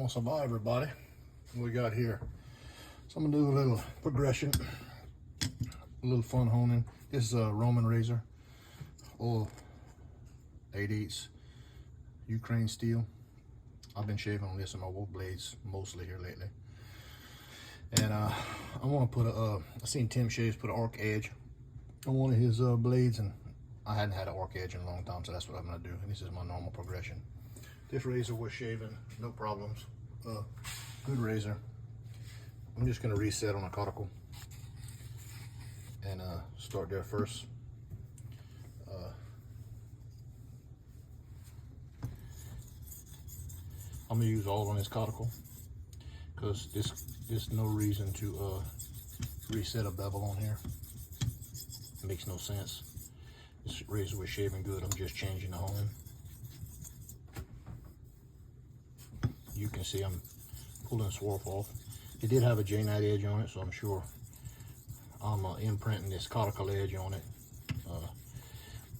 What's up, everybody? What we got here? So I'm gonna do a little progression, a little fun honing. This is a Roman Razor, all 8/8 Ukraine steel. I've been shaving on this in my wool blades mostly here lately. And I want to put I seen Tim Shaves put an Ark edge on one of his blades, and I hadn't had an Ark edge in a long time, so that's what I'm gonna do. And this is my normal progression. This razor was shaving, no problems. Good razor. I'm just gonna reset on a cuticle and start there first. I'm gonna use all on this cuticle because there's no reason to reset a bevel on here. It makes no sense. This razor was shaving good. I'm just changing the honing. You can see I'm pulling swarf off. It did have a J-knot edge on it, so I'm sure I'm imprinting this cuticle edge on it,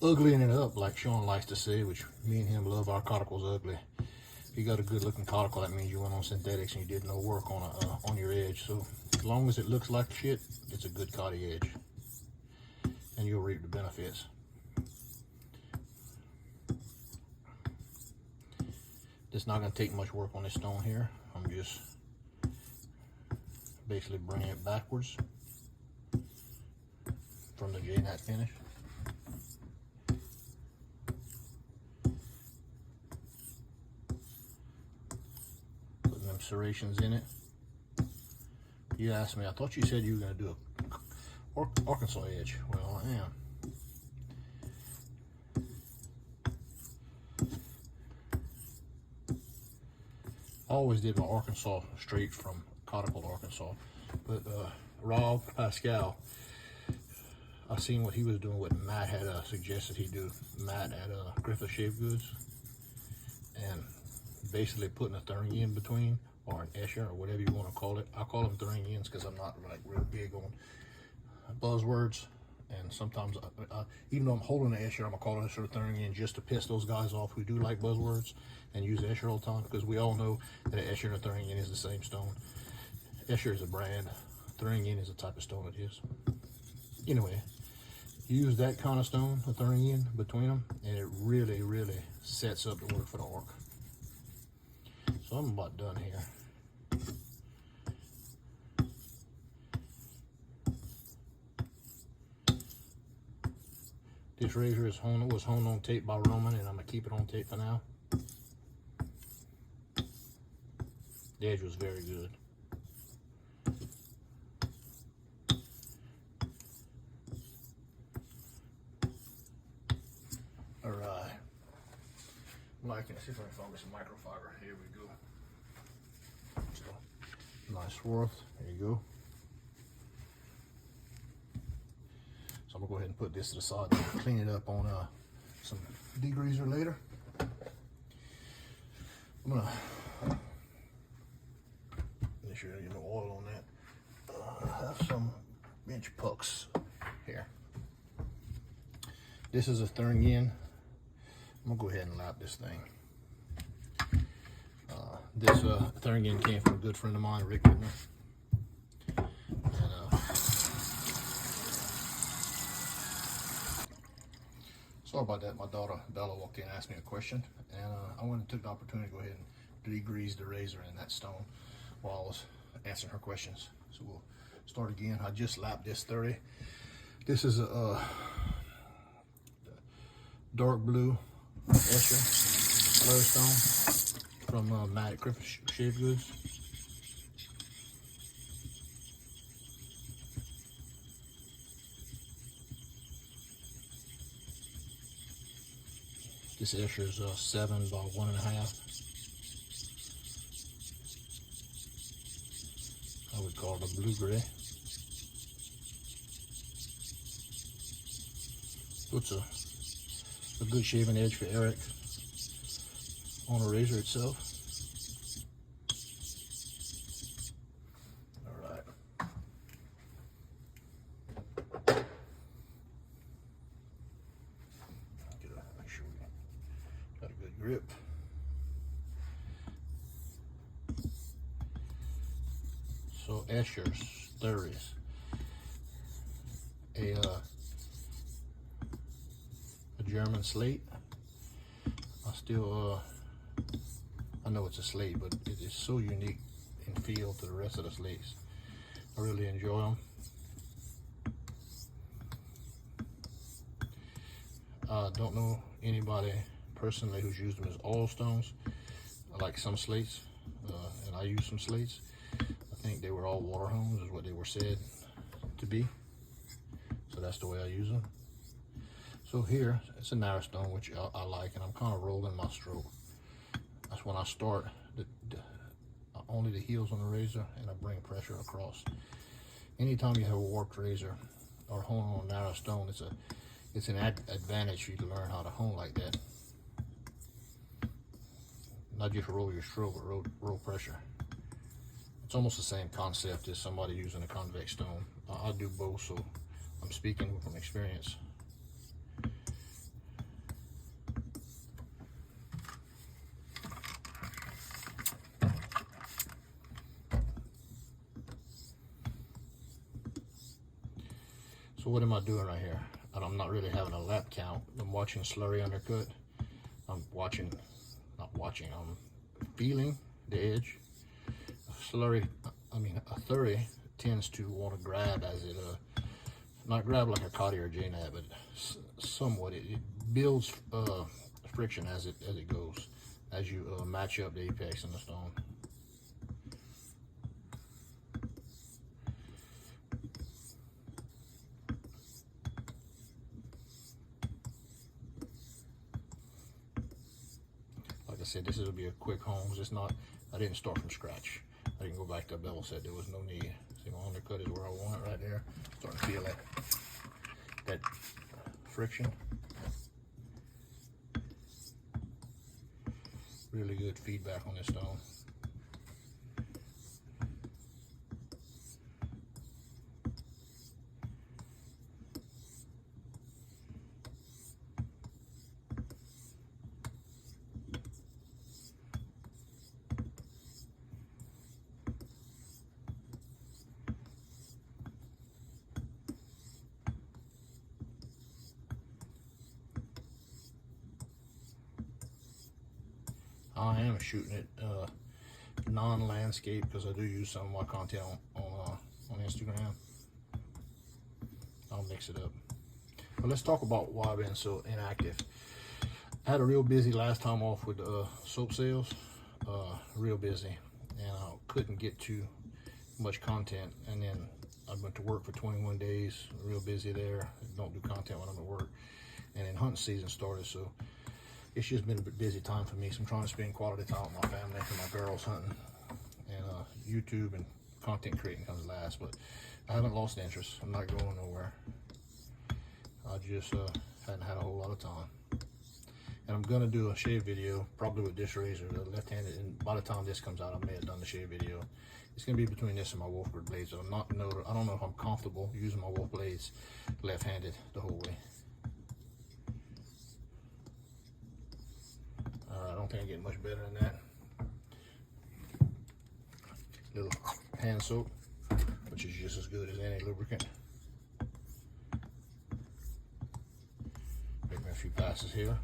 uglying it up, like Sean likes to say, which me and him love our cuticles ugly. If you got a good looking cuticle, that means you went on synthetics and you did no work on your edge. So as long as it looks like shit, it's a good cutty edge, and you'll reap the benefits. It's not going to take much work on this stone here. I'm just basically bringing it backwards from the J-knot finish. Putting them serrations in it. You asked me, I thought you said you were going to do a Arkansas edge. Well, I am. I always did my Arkansas straight from cuticle Arkansas, but Rob Pascal, I seen what he was doing, what Matt had suggested he do. Matt at Griffith Shave Goods, and basically putting a third in between, or an Escher, or whatever you want to call it. I call them third ends because I'm not like real big on buzzwords, and sometimes even though I'm holding an Escher, I'm gonna call it a third end just to piss those guys off who do like buzzwords and use Escher all the time, because we all know that an Escher and a third end is the same stone. Escher is a brand, third end is the type of stone it is. Anyway, use that kind of stone, a third end between them, and it really, really sets up the work for the Ark. So I'm about done here. This razor was honed on tape by Roman, and I'm gonna keep it on tape for now. The edge was very good. All right. I'm liking it. See if I can find me some microfiber. Here we go. So, nice swarf. There you go. So I'm gonna go ahead and put this to the side and clean it up on some degreaser later. I'm gonna make sure I get no oil on that. I have some bench pucks here. This is a third end. I'm gonna go ahead and lap this thing. This third end came from a good friend of mine, Rick Whitner. Sorry about that. My daughter Bella walked in and asked me a question, and I went and took the opportunity to go ahead and degrease the razor in that stone while I was answering her questions. So we'll start again. I just lapped this 30. This is a dark blue Escher flare stone from Matt at Griffith Shave Goods. This Escher is 7 by 1.5. I would call it a blue-gray. So it's a good shaving edge for Eric on a razor itself. All right. Make sure we got a good grip. Razor Sharpening. A German slate. I know it's a slate, but it is so unique in feel to the rest of the slates. I really enjoy them. I don't know anybody personally who's used them as oil stones. I like some slates, and I use some slates. I think they were all water homes is what they were said to be. So that's the way I use them. So here, it's a narrow stone, which I like, and I'm kind of rolling my stroke. That's when I start only the heels on the razor, and I bring pressure across. Anytime you have a warped razor or hone on a narrow stone, it's an advantage for you to learn how to hone like that. Not just roll your stroke, but roll pressure. It's almost the same concept as somebody using a convex stone. I do both, so I'm speaking from experience. So what am I doing right here? And I'm not really having a lap count. I'm watching slurry undercut. I'm feeling the edge. A 30 tends to want to grab as it, not grab like a Cotty or J-nab, but somewhat. It builds friction as it goes, as you match up the apex and the stone. Like I said, this will be a quick home. It's not, I didn't start from scratch. I didn't go back to bevel set. There was no need. See, my undercut is where I want it right there. Starting to feel that friction. Really good feedback on this stone. I am shooting it non-landscape because I do use some of my content on Instagram. I'll mix it up. But let's talk about why I've been so inactive. I had a real busy last time off with soap sales, real busy, and I couldn't get too much content. And then I went to work for 21 days, real busy there. Don't do content when I'm at work. And then hunting season started, so it's just been a busy time for me. So I'm trying to spend quality time with my family and my girls hunting. And YouTube and content creating comes last, but I haven't lost interest. I'm not going nowhere. I just hadn't had a whole lot of time. And I'm gonna do a shave video, probably with this razor, the left-handed, and by the time this comes out, I may have done the shave video. It's gonna be between this and my Wolfgard blades. So I don't know if I'm comfortable using my Wolf blades left-handed the whole way. I don't think I get much better than that. Little hand soap, which is just as good as any lubricant. Make me a few passes here.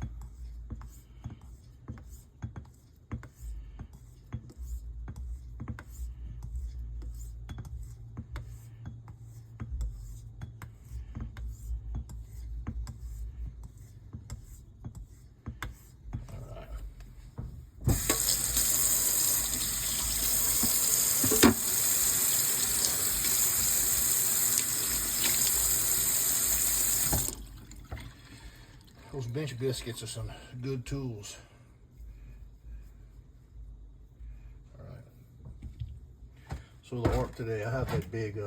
Those bench biscuits are some good tools. All right. So the Ark today, I have that big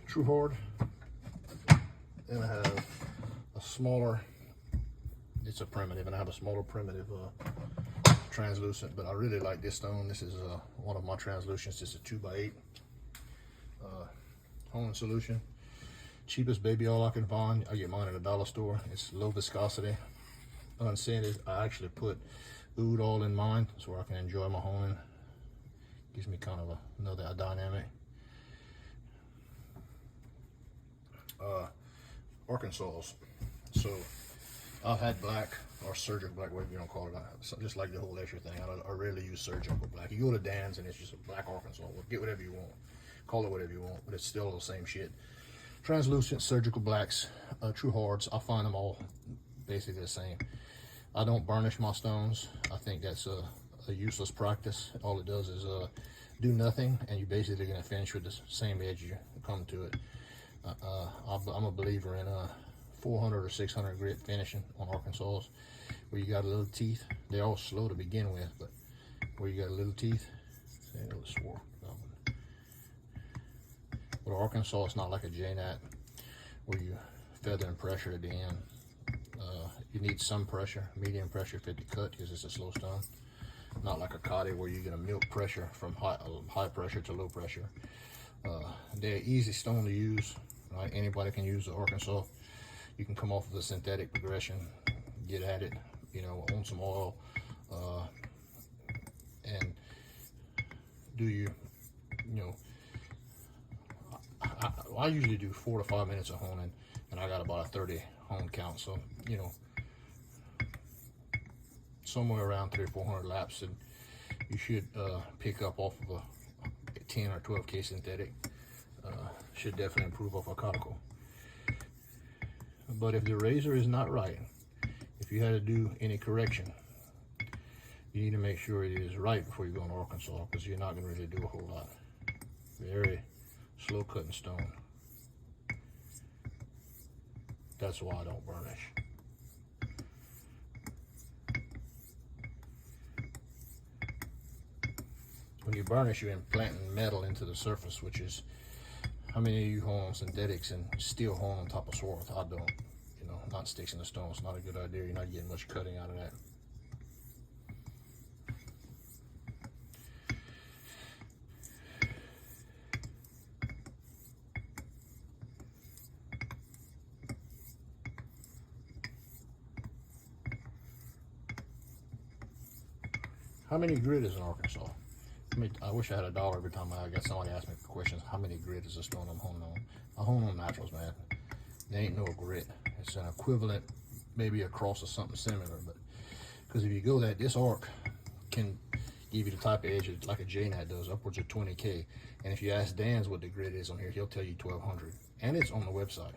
True Hard, and I have a smaller. It's a primitive, and I have a smaller primitive translucent. But I really like this stone. This is one of my translucents. It's a 2x8 honing solution. Cheapest baby oil I can find. I get mine at a dollar store. It's low viscosity, unscented. I actually put oud oil in mine so I can enjoy my honing. Gives me kind of another dynamic. Arkansas. So I've had black or surgical black, whatever you don't call it. Just like the whole extra thing. I rarely use surgical black. You go to Dan's and it's just a black Arkansas. Well, get whatever you want. Call it whatever you want, but it's still the same shit. Translucent surgical blacks, true hards. I find them all basically the same. I don't burnish my stones. I think that's a useless practice. All it does is do nothing, and you're basically going to finish with the same edge you come to it. I'm a believer in 400 or 600 grit finishing on Arkansas, where you got a little teeth. They're all slow to begin with, but where you got a little teeth, say a little swore. But Arkansas, it's not like a J-Nat where you feather and pressure at the end. You need some pressure, medium pressure fit to cut, because it's a slow stone. Not like a Cotty where you're gonna milk pressure from high pressure to low pressure. They're easy stone to use, right? Anybody can use the Arkansas. You can come off of the synthetic progression, get at it, you know, on some oil, and do you know, I usually do 4 to 5 minutes of honing, and I got about a 30 hone count. So, you know, somewhere around 300 or 400 laps, and you should pick up off of a 10 or 12K synthetic. Should definitely improve off a conical. But if the razor is not right, if you had to do any correction, you need to make sure it is right before you go on Arkansas, because you're not going to really do a whole lot. Very slow cutting stone. That's why I don't burnish. When you burnish, you're implanting metal into the surface, which is, how many of you hone on synthetics and still hone on top of swarth? I don't. You know, not sticks in the stone. It's not a good idea. You're not getting much cutting out of that. How many grit is in Arkansas? I wish I had $1 every time I got somebody ask me questions. How many grit is the stone I'm honing on? I hone on naturals, man. There ain't no grit. It's an equivalent, maybe a cross or something similar. But because if you go that, this arc can give you the type of edge like a J-Nat does, upwards of 20K. And if you ask Dan's what the grit is on here, he'll tell you 1200. And it's on the website.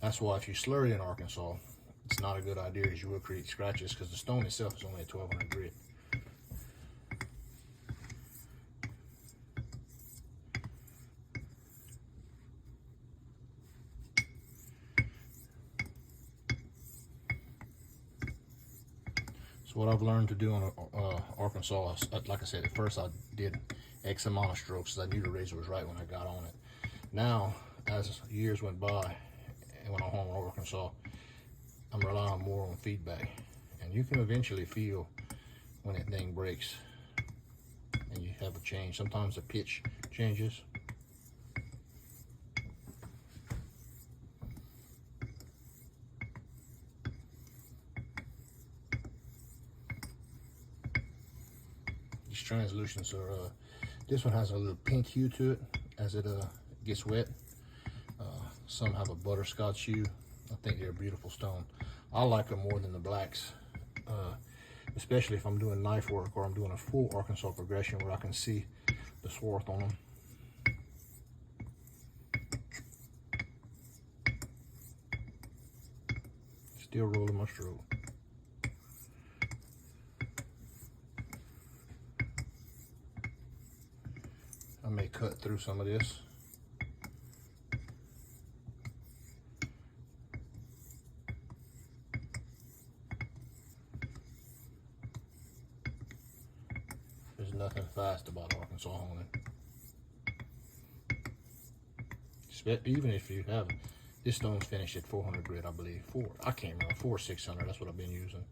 That's why if you slurry in Arkansas, it's not a good idea, because you will create scratches, because the stone itself is only a 1200 grit. So what I've learned to do on Arkansas, like I said, at first I did X amount of strokes, because I knew the razor was right when I got on it. Now, as years went by, and when I'm home in Arkansas, I'm relying more on feedback, and you can eventually feel when that thing breaks and you have a change. Sometimes the pitch changes. These translucents are, this one has a little pink hue to it as it gets wet. Some have a butterscotch hue. I think they're a beautiful stone. I like them more than the blacks, especially if I'm doing knife work or I'm doing a full Arkansas progression where I can see the swarth on them. Still rolling my stroke. I may cut through some of this. There's nothing fast about Arkansas honing. Even if you have, this stone's finished at 400 grit, I believe. I can't remember, 4 or 600, that's what I've been using.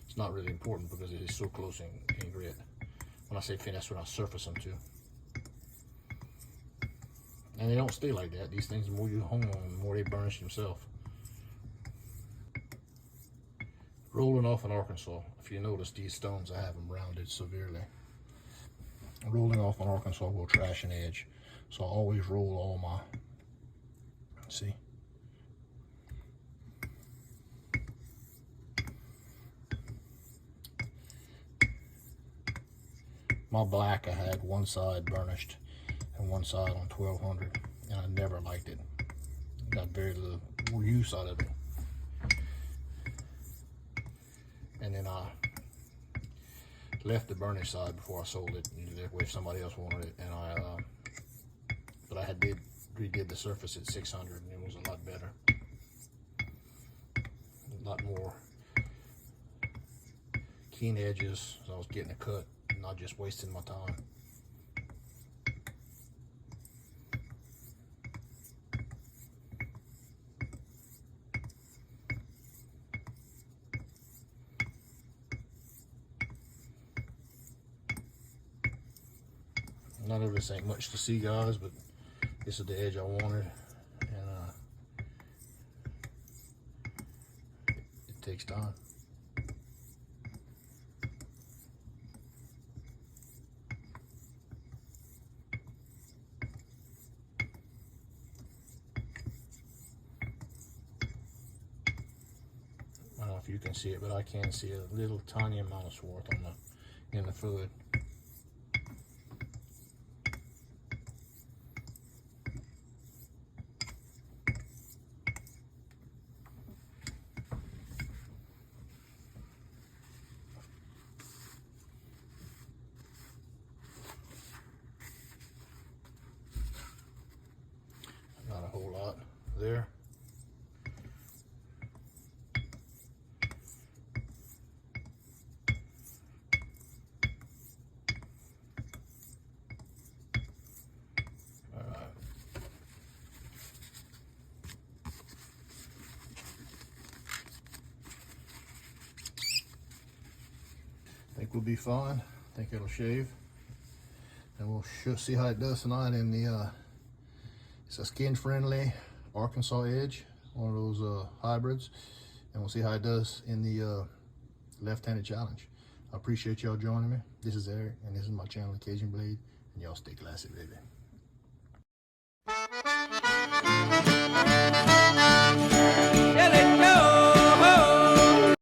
It's not really important because it is so close in grit. When I say finish, that's when I surface them to. And they don't stay like that. These things, the more you hone on, the more they burnish themselves. Rolling off in Arkansas, if you notice these stones, I have them rounded severely. rolling off on Arkansas will trash an edge. So I always roll all my, see? My black, I had one side burnished and one side on 1200, and I never liked it. Got very little use out of it. And then I left the burnished side before I sold it, if somebody else wanted it. And but I redid the surface at 600, and it was a lot better, a lot more keen edges. So I was getting a cut, not just wasting my time. None of this ain't much to see, guys, but this is the edge I wanted, and it takes time. I don't know if you can see it, but I can see a little tiny amount of swarth on in the fluid. Not a whole lot there. All right. I think we'll be fine. I think it'll shave. And we'll see how it does tonight in the it's a skin-friendly Arkansas edge, one of those hybrids, and we'll see how it does in the left-handed challenge. I appreciate y'all joining me. This is Eric, and this is my channel, Cajun Blade, and y'all stay classy, baby.